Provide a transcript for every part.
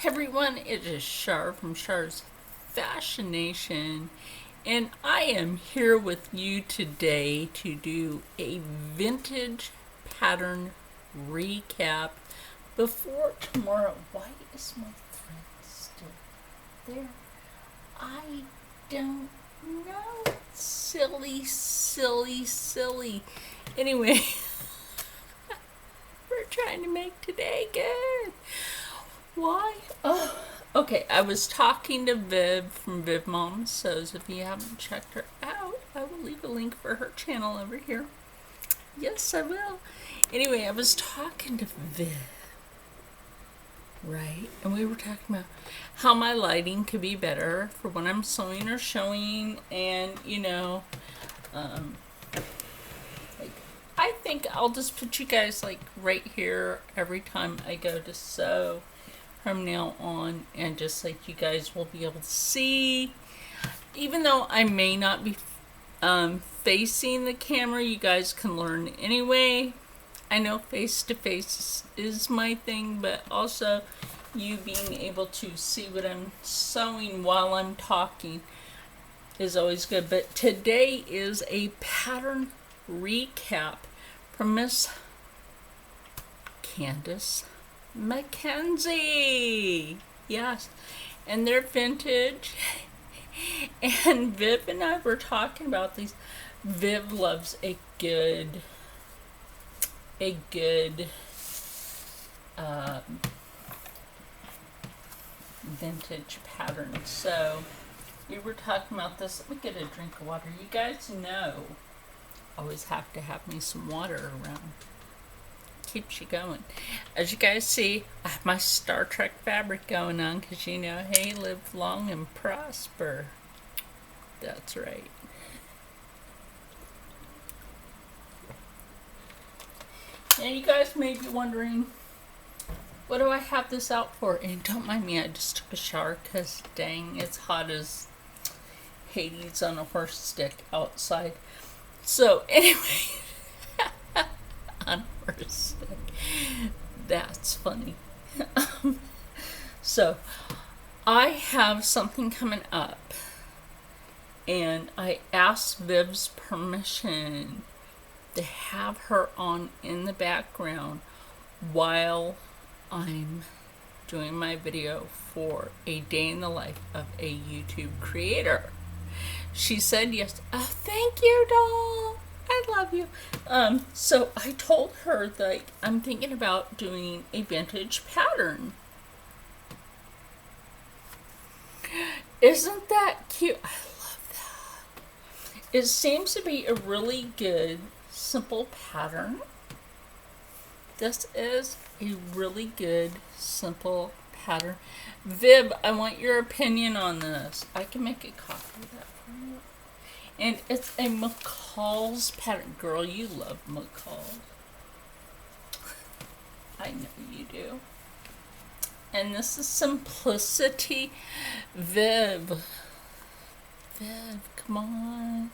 Hey everyone, it is Shar from Shar's Fashion Nation, and I am here with you today to do a vintage pattern recap before tomorrow. Why is my thread still there? I don't know. Silly, silly, silly. Anyway, we're trying to make today good. Why? Oh, okay. I was talking to Viv from Vivmom, so if you haven't checked her out, I will leave a link for her channel over here. Yes, I will. Anyway, I was talking to Viv, right? And we were talking about how my lighting could be better for when I'm sewing or showing, and like I think I'll just put you guys like right here every time I go to sew from now on, and just like you guys will be able to see, even though I may not be facing the camera, you guys can learn anyway. I know face to face is my thing, but also you being able to see what I'm sewing while I'm talking is always good. But today is a pattern recap from Miss Candace Mackenzie. Yes, and they're vintage. And Viv and I were talking about these. Viv loves a good vintage pattern. So we were talking about this. Let me get a drink of water. You guys know I always have to have me some water around. Keeps you going. As you guys see, I have my Star Trek fabric going on because hey, live long and prosper. That's right. And you guys may be wondering, what do I have this out for? And don't mind me, I just took a shower because dang, it's hot as Hades on a horse stick outside. So anyway, on a horse stick. That's funny. So I have something coming up, and I asked Viv's permission to have her on in the background while I'm doing my video for a day in the life of a YouTube creator. She said yes. Oh, thank you, doll. I love you. So I told her that I'm thinking about doing a vintage pattern. Isn't that cute? I love that. It seems to be a really good, simple pattern. This is a really good, simple pattern. Viv, I want your opinion on this. I can make a copy of that for you. And it's a McCall's pattern. Girl, you love McCall. I know you do. And this is Simplicity. Viv, come on.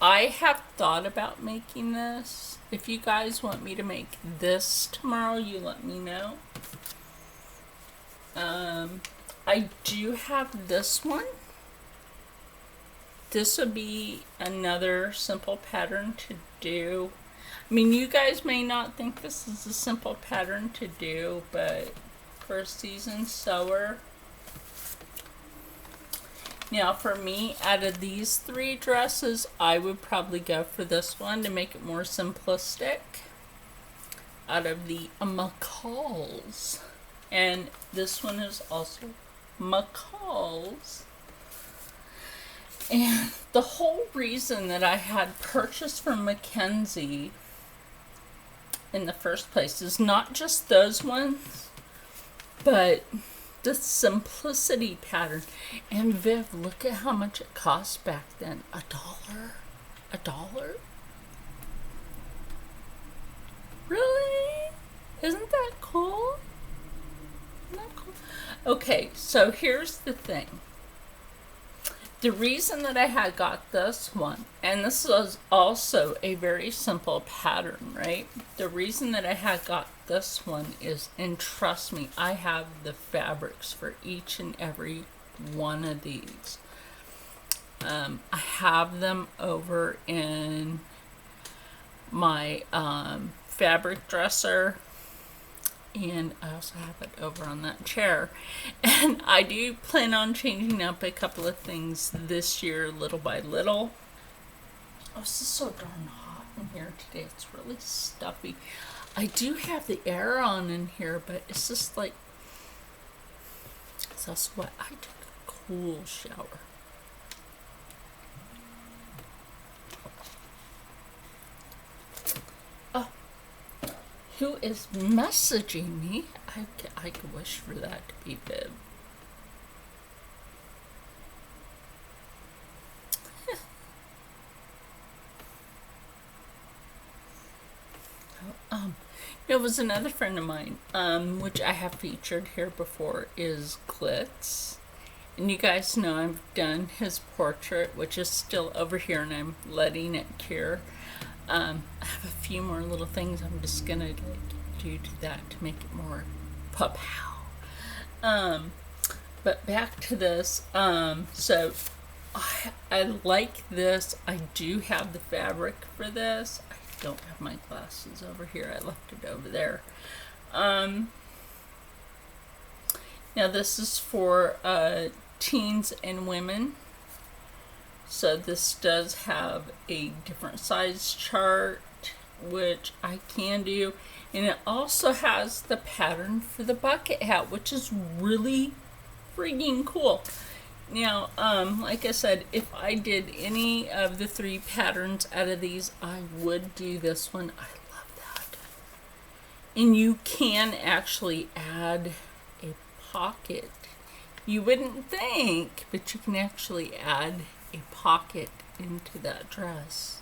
I have thought about making this. If you guys want me to make this tomorrow, you let me know. I do have this one. This would be another simple pattern to do. I mean, you guys may not think this is a simple pattern to do, but for a seasoned sewer. Now, for me, out of these three dresses, I would probably go for this one to make it more simplistic. Out of the McCalls. And this one is also McCall's. And the whole reason that I had purchased from Mackenzie in the first place is not just those ones, but the simplicity pattern. And Viv, look at how much it cost back then. $1? $1? Really? Isn't that cool? Isn't that cool? Okay, so here's the thing. The reason that I had got this one, and this was also a very simple pattern, right? The reason that I had got this one is, and trust me, I have the fabrics for each and every one of these. I have them over in my fabric dresser, and I also have it over on that chair. And I do plan on changing up a couple of things this year, little by little. Oh, this is so darn hot in here today. It's really stuffy. I do have the air on in here, but it's just like, so sweat. I took a cool shower. Who is messaging me? I could wish for that to be Viv. There was another friend of mine, which I have featured here before, is Glitz. And you guys know I've done his portrait, which is still over here, and I'm letting it cure. I have a few more little things I'm just gonna do to that to make it more pow. But back to this. So I like this. I do have the fabric for this. I don't have my glasses over here. I left it over there. Now this is for teens and women. So this does have a different size chart, which I can do. And it also has the pattern for the bucket hat, which is really freaking cool. Now, like I said, if I did any of the 3 patterns out of these, I would do this one. I love that. And you can actually add a pocket. You wouldn't think, but you can actually add a pocket into that dress.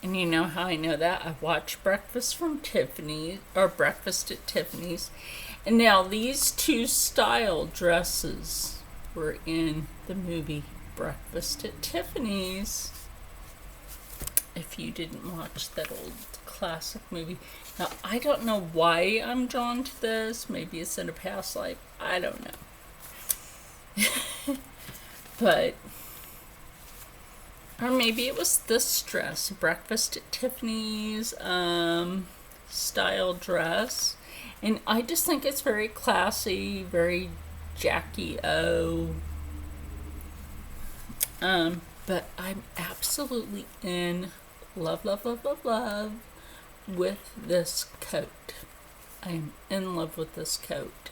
And you know how I know that? I watched Breakfast from Tiffany's, or Breakfast at Tiffany's. And now these 2 style dresses were in the movie Breakfast at Tiffany's. If you didn't watch that old classic movie. Now, I don't know why I'm drawn to this. Maybe it's in a past life. I don't know. But, or maybe it was this dress, Breakfast at Tiffany's style dress. And I just think it's very classy, very Jackie O. But I'm absolutely in love, love, love, love, love with this coat. I'm in love with this coat.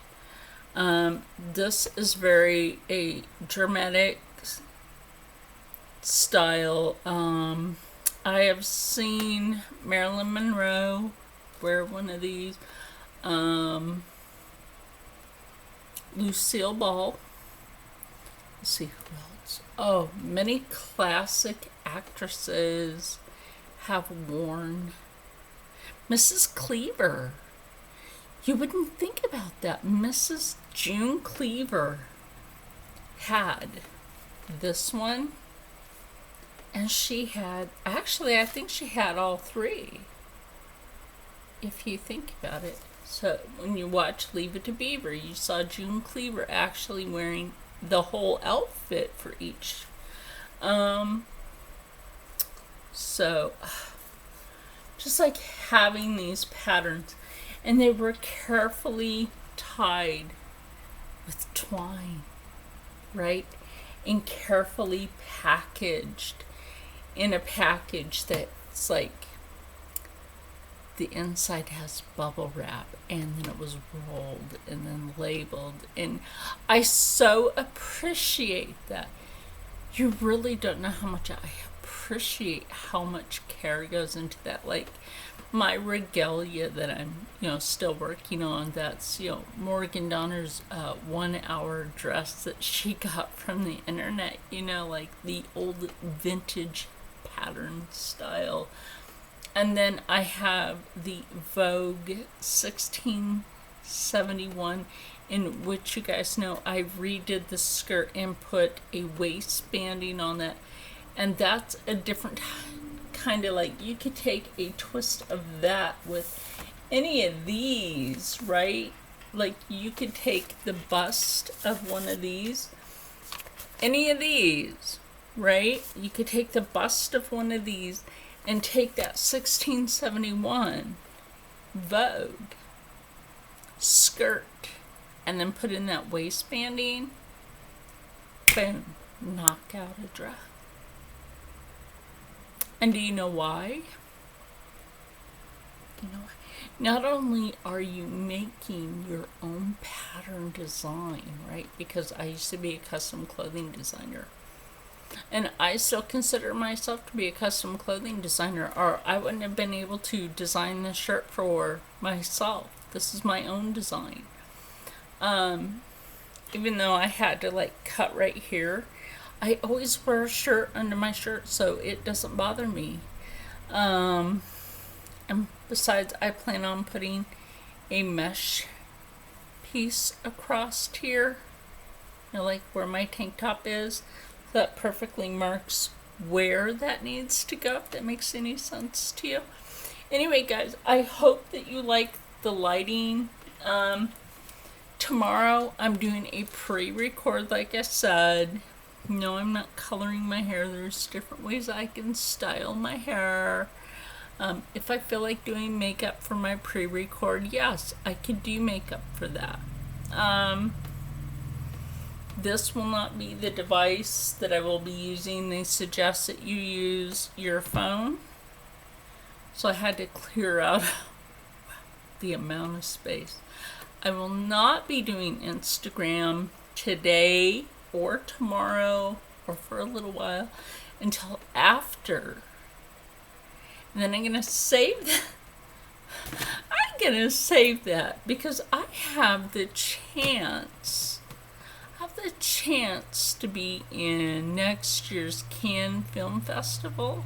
This is very a dramatic style. I have seen Marilyn Monroe wear one of these. Lucille Ball. Let's see who else. Oh, many classic actresses have worn. Mrs. Cleaver. You wouldn't think about that. Mrs. June Cleaver had this one, and she had, actually, I think she had all 3, if you think about it. So when you watch Leave It to Beaver, you saw June Cleaver actually wearing the whole outfit for each. So just like having these patterns, and they were carefully tied with twine, right? And carefully packaged in a package that's like the inside has bubble wrap, and then it was rolled and then labeled. And I so appreciate that. You really don't know how much I appreciate how much care goes into that. Like my regalia that I'm, still working on, that's, Morgan Donner's 1 hour dress that she got from the internet, like the old vintage pattern style. And then I have the Vogue 1671 in which you guys know I redid the skirt and put a waistbanding on that. And that's a different kind of, like, you could take a twist of that with any of these, right? Like, you could take the bust of one of these, any of these, right? You could take the bust of one of these and take that 1671 Vogue skirt and then put in that waistbanding. Boom. Knock out a dress. And do you know why? You know, not only are you making your own pattern design, right? Because I used to be a custom clothing designer. And I still consider myself to be a custom clothing designer, or I wouldn't have been able to design this shirt for myself. This is my own design. Even though I had to, like, cut right here, I always wear a shirt under my shirt so it doesn't bother me. And besides, I plan on putting a mesh piece across here, you know, like where my tank top is. That perfectly marks where that needs to go, if that makes any sense to you. Anyway, guys, I hope that you like the lighting. Tomorrow I'm doing a pre-record, like I said. No, I'm not coloring my hair. There's different ways I can style my hair. If I feel like doing makeup for my pre-record, yes, I could do makeup for that. This will not be the device that I will be using. They suggest that you use your phone. So I had to clear out the amount of space. I will not be doing Instagram today or tomorrow or for a little while until after. And then I'm going to save that. I'm going to save that because I have the chance to be in next year's Cannes Film Festival.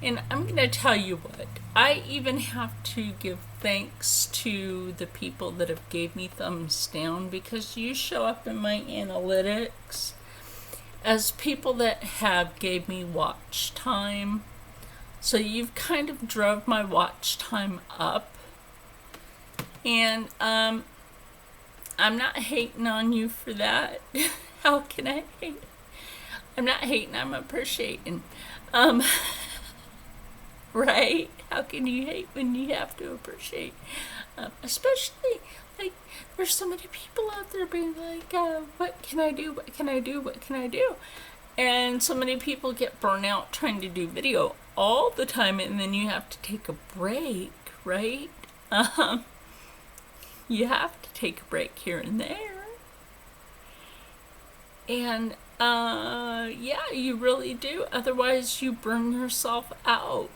And I'm going to tell you what, I even have to give thanks to the people that have gave me thumbs down, because you show up in my analytics as people that have gave me watch time. So you've kind of drove my watch time up. And I'm not hating on you for that. How can I hate? I'm not hating, I'm appreciating. Right? How can you hate when you have to appreciate? Especially, like, there's so many people out there being like, what can I do? What can I do? What can I do? And so many people get burnt out trying to do video all the time, and then you have to take a break, right? You have to take a break here and there. And, yeah, you really do. Otherwise, you burn yourself out.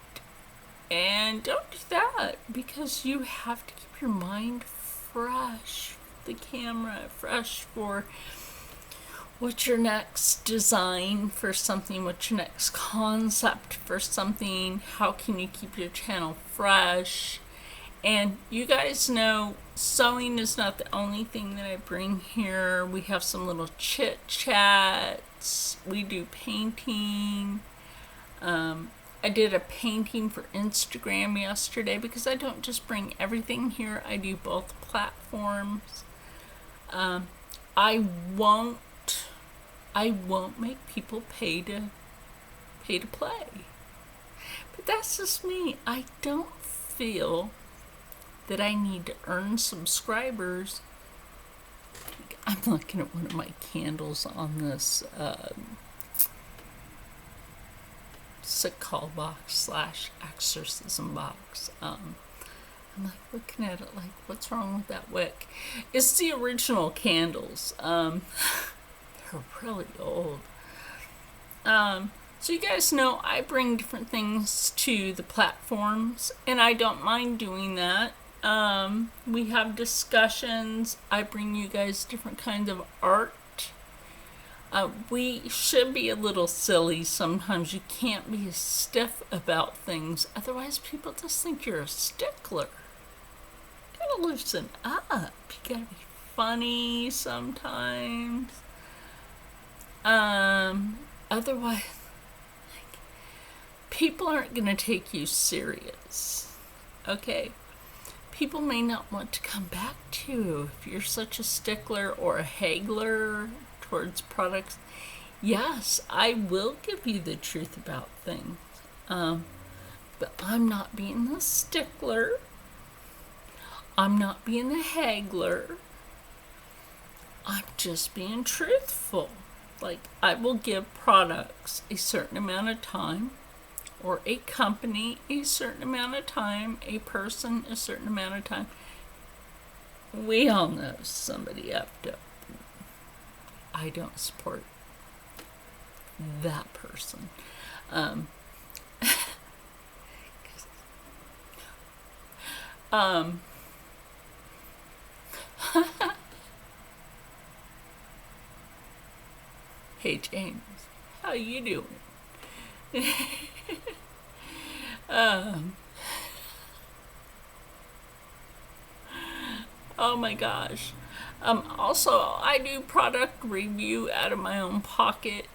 And don't do that, because you have to keep your mind fresh, the camera fresh for what's your next design for something, what's your next concept for something, how can you keep your channel fresh. And you guys know sewing is not the only thing that I bring here. We have some little chit chats. We do painting. I did a painting for Instagram yesterday, because I don't just bring everything here. I do both platforms. I won't make people pay to play. But that's just me. I don't feel that I need to earn subscribers. I'm looking at one of my candles on this sick call box / exorcism box. I'm like looking at it like, what's wrong with that wick? It's the original candles. They're really old. So you guys know I bring different things to the platforms, and I don't mind doing that. We have discussions. I bring you guys different kinds of art. We should be a little silly sometimes. You can't be stiff about things. Otherwise, people just think you're a stickler. You gotta loosen up. You gotta be funny sometimes. Otherwise, people aren't going to take you serious. Okay? People may not want to come back to you if you're such a stickler or a haggler towards products. Yes, I will give you the truth about things. But I'm not being the stickler. I'm not being the haggler. I'm just being truthful. Like, I will give products a certain amount of time, or a company a certain amount of time, a person a certain amount of time. We all know somebody effed up. I don't support that person. Hey James, how you doing? Oh my gosh. Also, I do product review out of my own pocket.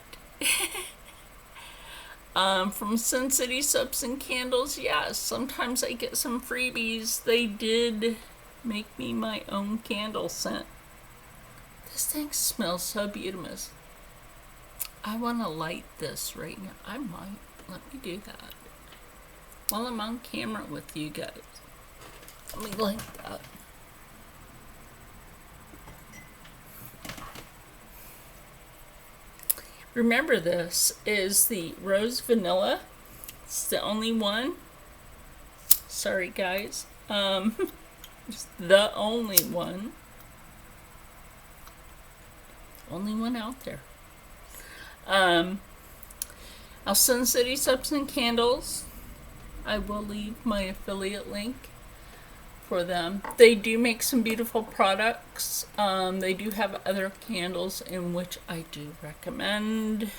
From Sin City Soaps and Candles, yes, sometimes I get some freebies. They did make me my own candle scent. This thing smells so beautiful. I want to light this right now. I might. Let me do that. While I'm on camera with you guys. Let me light that. Remember, this is the Rose Vanilla. It's the only one. Sorry, guys. It's the only one. Only one out there. I'll Sin City Soaps and Candles. I will leave my affiliate link for them. They do make some beautiful products. They do have other candles in which I do recommend.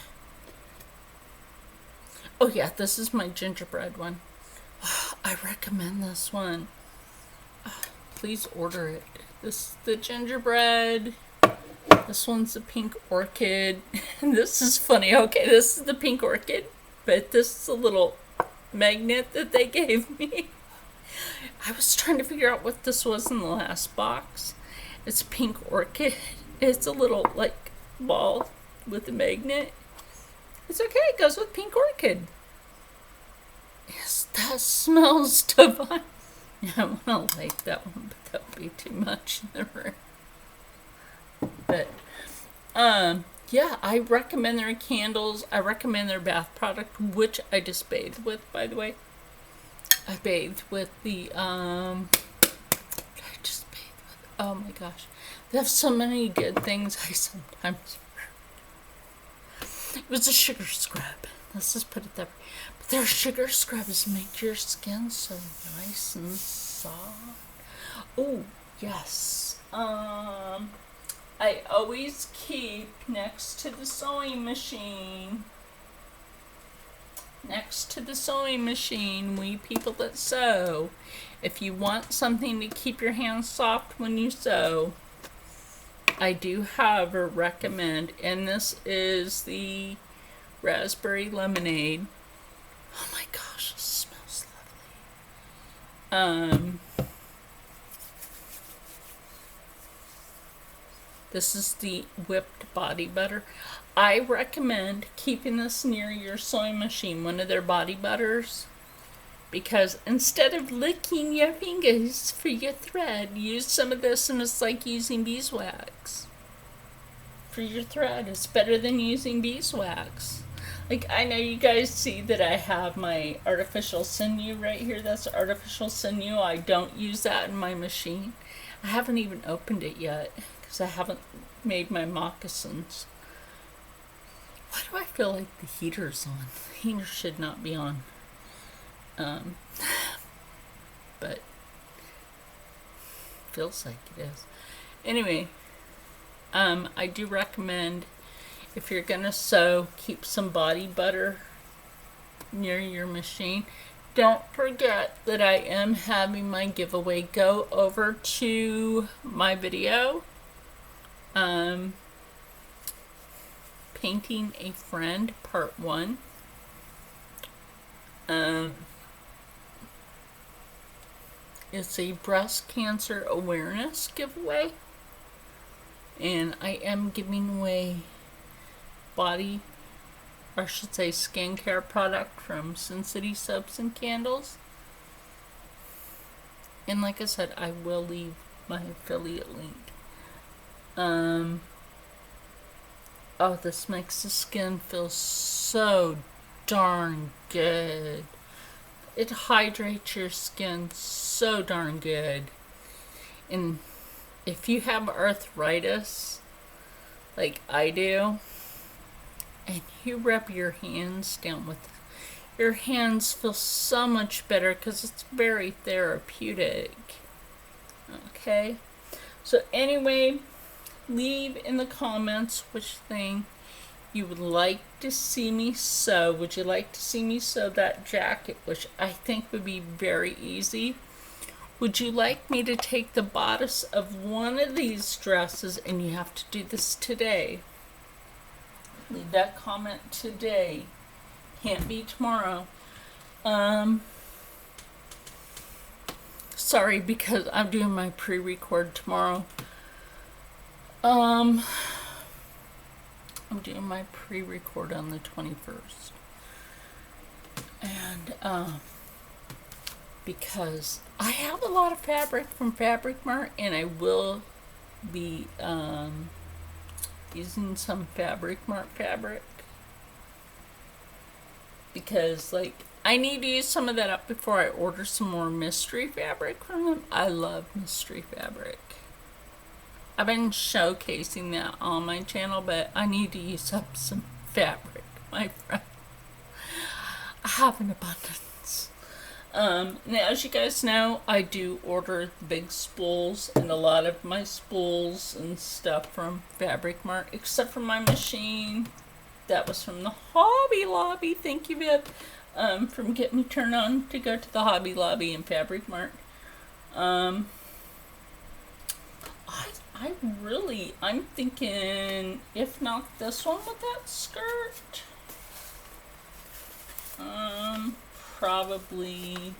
Oh yeah, this is my gingerbread one. I recommend this one. Please order it. This is the gingerbread. This one's the pink orchid. This is funny. Okay, this is the pink orchid, but this is a little magnet that they gave me. I was trying to figure out what this was in the last box. It's pink orchid. It's a little, like, ball with a magnet. It's okay. It goes with pink orchid. Yes, that smells divine. Yeah, I want to like that one, but that would be too much in the room. But, yeah, I recommend their candles. I recommend their bath product, which I just bathed with, by the way. I bathed with the, I just bathed with, oh my gosh. They have so many good things I sometimes forget. It was a sugar scrub. Let's just put it that way. But their sugar scrubs make your skin so nice and soft. Oh, yes. I always keep next to the sewing machine. Next to the sewing machine, we people that sew, if you want something to keep your hands soft when you sew, I do have or recommend, and this is the raspberry lemonade. Oh my gosh, this smells lovely. This is the whipped body butter. I recommend keeping this near your sewing machine, one of their body butters, because instead of licking your fingers for your thread, use some of this, and it's like using beeswax for your thread. It's better than using beeswax. Like, I know you guys see that I have my artificial sinew right here. That's artificial sinew. I don't use that in my machine. I haven't even opened it yet because I haven't made my moccasins. Why do I feel like the heater's on? The heater should not be on. But feels like it is. Anyway, I do recommend, if you're gonna sew, keep some body butter near your machine. Don't forget that I am having my giveaway. Go over to my video Painting a Friend, Part 1. Um, it's a breast cancer awareness giveaway. And I am giving away body, or I should say skincare product from Sin City Soaps and Candles. And like I said, I will leave my affiliate link. Oh, this makes the skin feel so darn good. It hydrates your skin so darn good. And if you have arthritis, like I do, and you rub your hands down with it, your hands feel so much better because it's very therapeutic. Okay? So anyway, leave in the comments which thing you would like to see me sew. Would you like to see me sew that jacket, which I think would be very easy? Would you like me to take the bodice of one of these dresses, and you have to do this today? Leave that comment today. Can't be tomorrow. Sorry, because I'm doing my pre-record tomorrow. I'm doing my pre-record on the 21st. And, because I have a lot of fabric from Fabric Mart, and I will be, using some Fabric Mart fabric. Because, like, I need to use some of that up before I order some more mystery fabric from them. I love mystery fabric. I've been showcasing that on my channel, but I need to use up some fabric, my friend. I have an abundance. And as you guys know, I do order the big spools, and a lot of my spools and stuff from Fabric Mart, except for my machine. That was from the Hobby Lobby. Thank you, Viv, from Get Me Turned On to go to the Hobby Lobby and Fabric Mart. I'm thinking, if not this one with that skirt, probably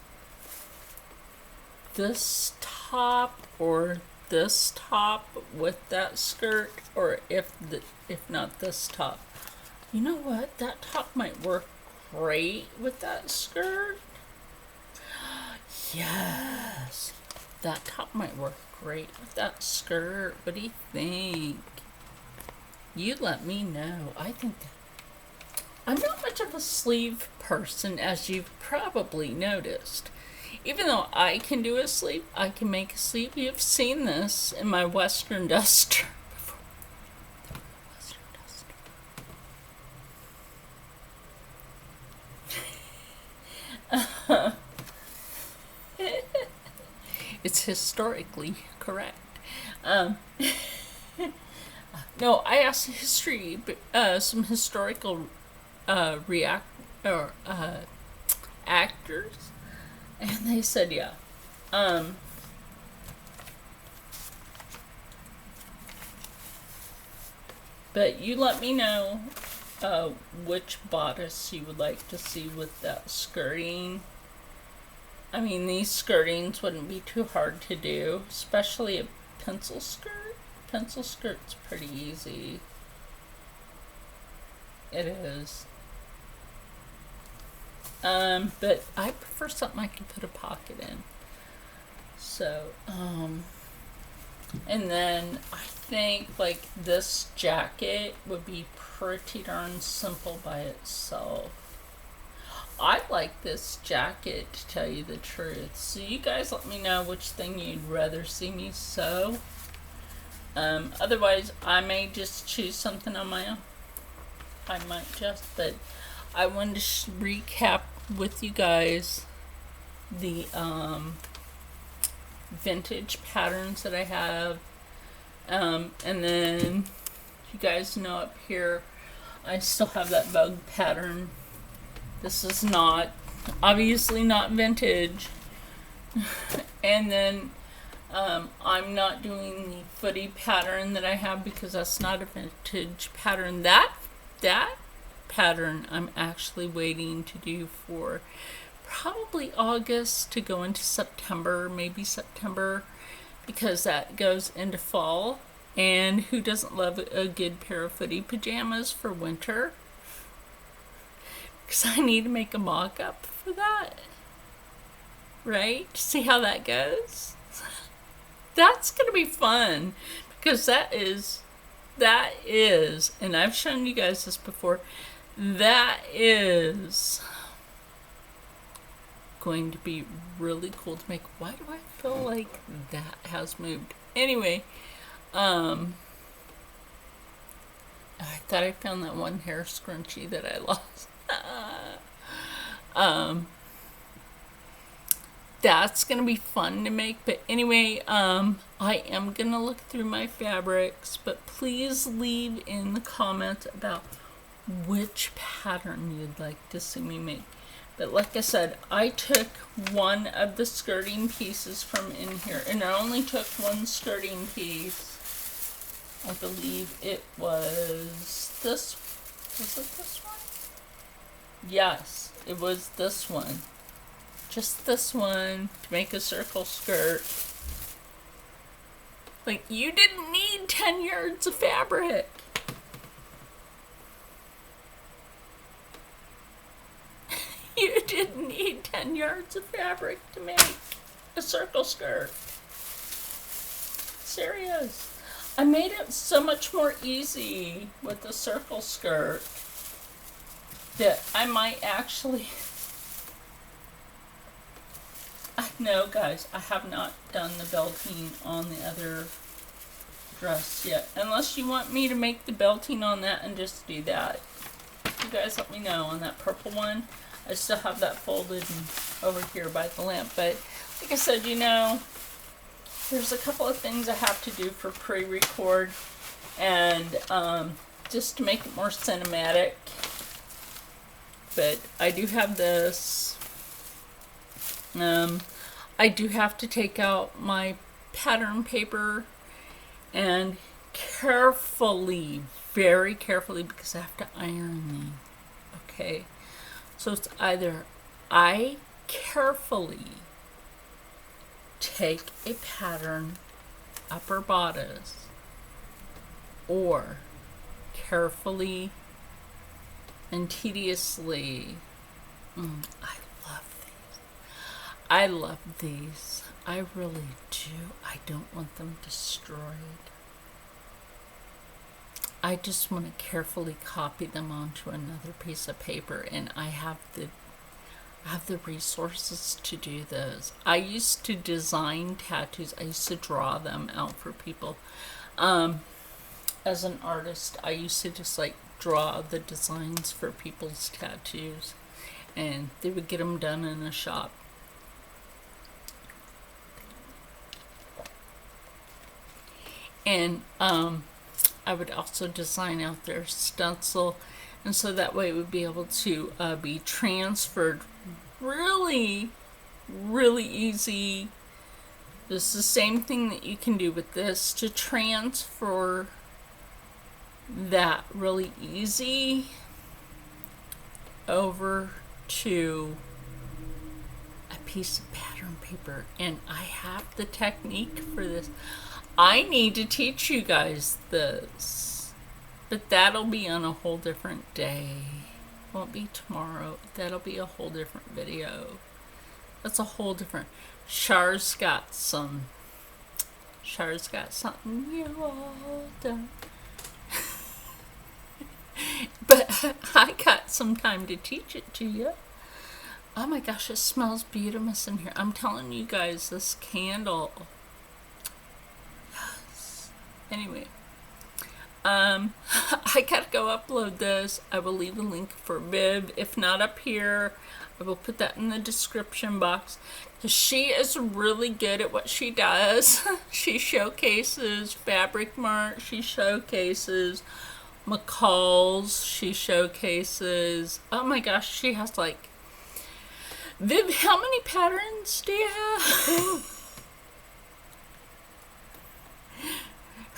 this top or this top with that skirt, or if not this top. You know what? That top might work great with that skirt. Yes, that top might work great with that skirt. What do you think? You let me know. I think I'm not much of a sleeve person, as you've probably noticed. Even though I can do a sleeve, I can make a sleeve. You've seen this in my Western Duster before. It's historically correct. No, I asked some historical actors, and they said yeah. But you let me know which bodice you would like to see with that skirting. I mean, these skirtings wouldn't be too hard to do, especially a pencil skirt. Pencil skirt's pretty easy. It is. But I prefer something I can put a pocket in. So, and then I think, like, this jacket would be pretty darn simple by itself. I like this jacket, to tell you the truth. So you guys let me know which thing you'd rather see me sew. Otherwise, I may just choose something on my own. I might just, but I wanted to recap with you guys the vintage patterns that I have. And then you guys know up here, I still have that bug pattern. This is not, obviously not vintage. And then I'm not doing the footy pattern that I have because that's not a vintage pattern. That pattern I'm actually waiting to do for probably August to go into September, maybe September, because that goes into fall. And who doesn't love a good pair of footy pajamas for winter? Because I need to make a mock-up for that, right? See how that goes? That's going to be fun, because that is, and I've shown you guys this before, that is going to be really cool to make. Why do I feel like that has moved? Anyway, I thought I found that one hair scrunchie that I lost. That's gonna be fun to make. But anyway, I am gonna look through my fabrics, but please leave in the comments about which pattern you'd like to see me make. But like I said, I took one of the skirting pieces from in here, and I only took one skirting piece. I believe it was this. Was it this one? Yes, it was this one. Just this one to make a circle skirt. Like, you didn't need 10 yards of fabric. You didn't need 10 yards of fabric to make a circle skirt. Serious. I made it so much more easy with the circle skirt that I might actually... No, guys, I have not done the belting on the other dress yet. Unless you want me to make the belting on that and just do that. You guys let me know on that purple one. I still have that folded and over here by the lamp. But like I said, you know, there's a couple of things I have to do for pre-record. And just to make it more cinematic. But I do have this. I do have to take out my pattern paper and carefully, very carefully, because I have to iron them, okay? So it's either I carefully take a pattern, upper bodice, or carefully and tediously, I love these. I really do. I don't want them destroyed. I just want to carefully copy them onto another piece of paper, and I have the resources to do those. I used to design tattoos. I used to draw them out for people. As an artist, I used to just like draw the designs for people's tattoos, and they would get them done in a shop. And I would also design out their stencil, and so that way it would be able to be transferred really, really easy. This is the same thing that you can do with this to transfer that really easy over to a piece of pattern paper. And I have the technique for this. I need to teach you guys this, but that'll be on a whole different day. Won't be tomorrow. That'll be a whole different video. That's a whole different... Char's got something you all done. But I got some time to teach it to you. Oh my gosh, it smells beautiful in here. I'm telling you guys, this candle... Anyway, I gotta go upload this. I will leave a link for Viv. If not up here, I will put that in the description box. She is really good at what she does. She showcases Fabric Mart. She showcases McCall's. She showcases... Oh my gosh, she has like... Viv, how many patterns do you have?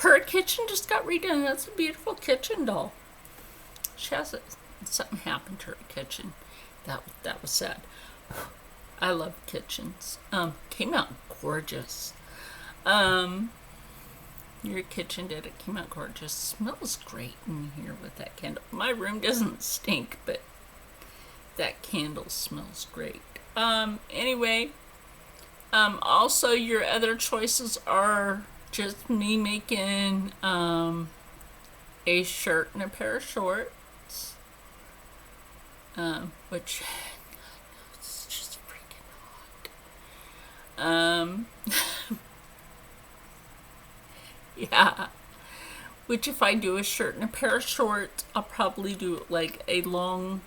Her kitchen just got redone. That's a beautiful kitchen doll. She has it. Something happened to her kitchen. That was sad. I love kitchens. Came out gorgeous. Your kitchen did. It came out gorgeous. Smells great in here with that candle. My room doesn't stink, but that candle smells great. Anyway, also your other choices are just me making a shirt and a pair of shorts, which it's just freaking hot. Yeah, which if I do a shirt and a pair of shorts, I'll probably do like a long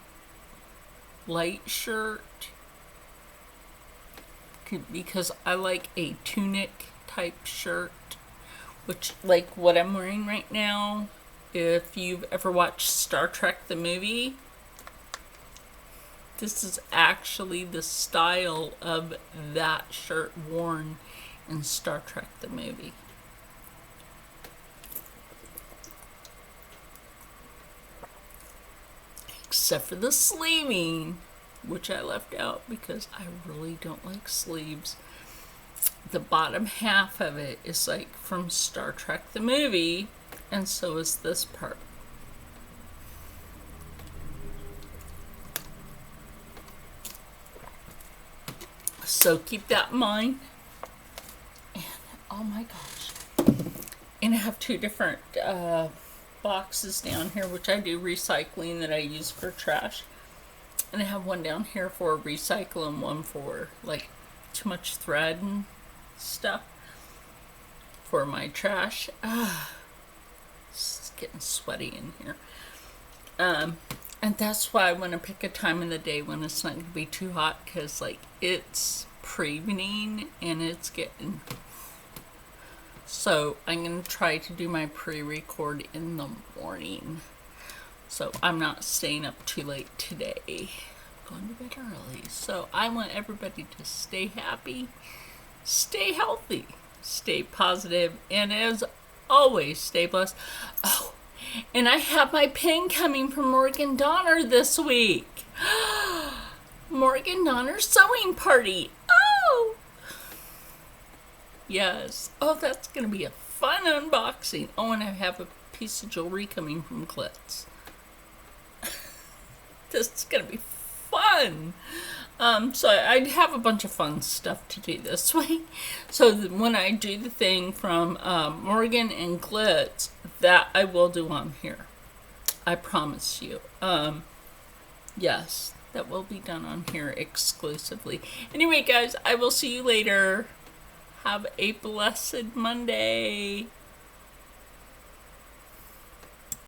light shirt, because I like a tunic type shirt, which like what I'm wearing right now. If you've ever watched Star Trek the movie, this is actually the style of that shirt worn in Star Trek the movie. Except for the sleeving, which I left out because I really don't like sleeves. The bottom half of it is like from Star Trek the movie, and so is this part. So keep that in mind. And oh my gosh. And I have two different boxes down here, which I do recycling that I use for trash. And I have one down here for recycle and one for like too much thread and stuff for my trash. It's getting sweaty in here. And that's why I want to pick a time in the day when it's not going to be too hot, because like it's pre-evening and it's getting... So I'm going to try to do my pre-record in the morning. So I'm not staying up too late today. I'm going to bed early. So I want everybody to stay happy, stay healthy, stay positive, and as always, stay blessed. Oh, and I have my pin coming from Morgan Donner this week. Morgan Donner sewing party. Oh! Yes. Oh, that's going to be a fun unboxing. Oh, and I have a piece of jewelry coming from Klitz. This is going to be fun. So I'd have a bunch of fun stuff to do this week. So when I do the thing from Morgan and Glitz, that I will do on here. I promise you. Yes, that will be done on here exclusively. Anyway, guys, I will see you later. Have a blessed Monday.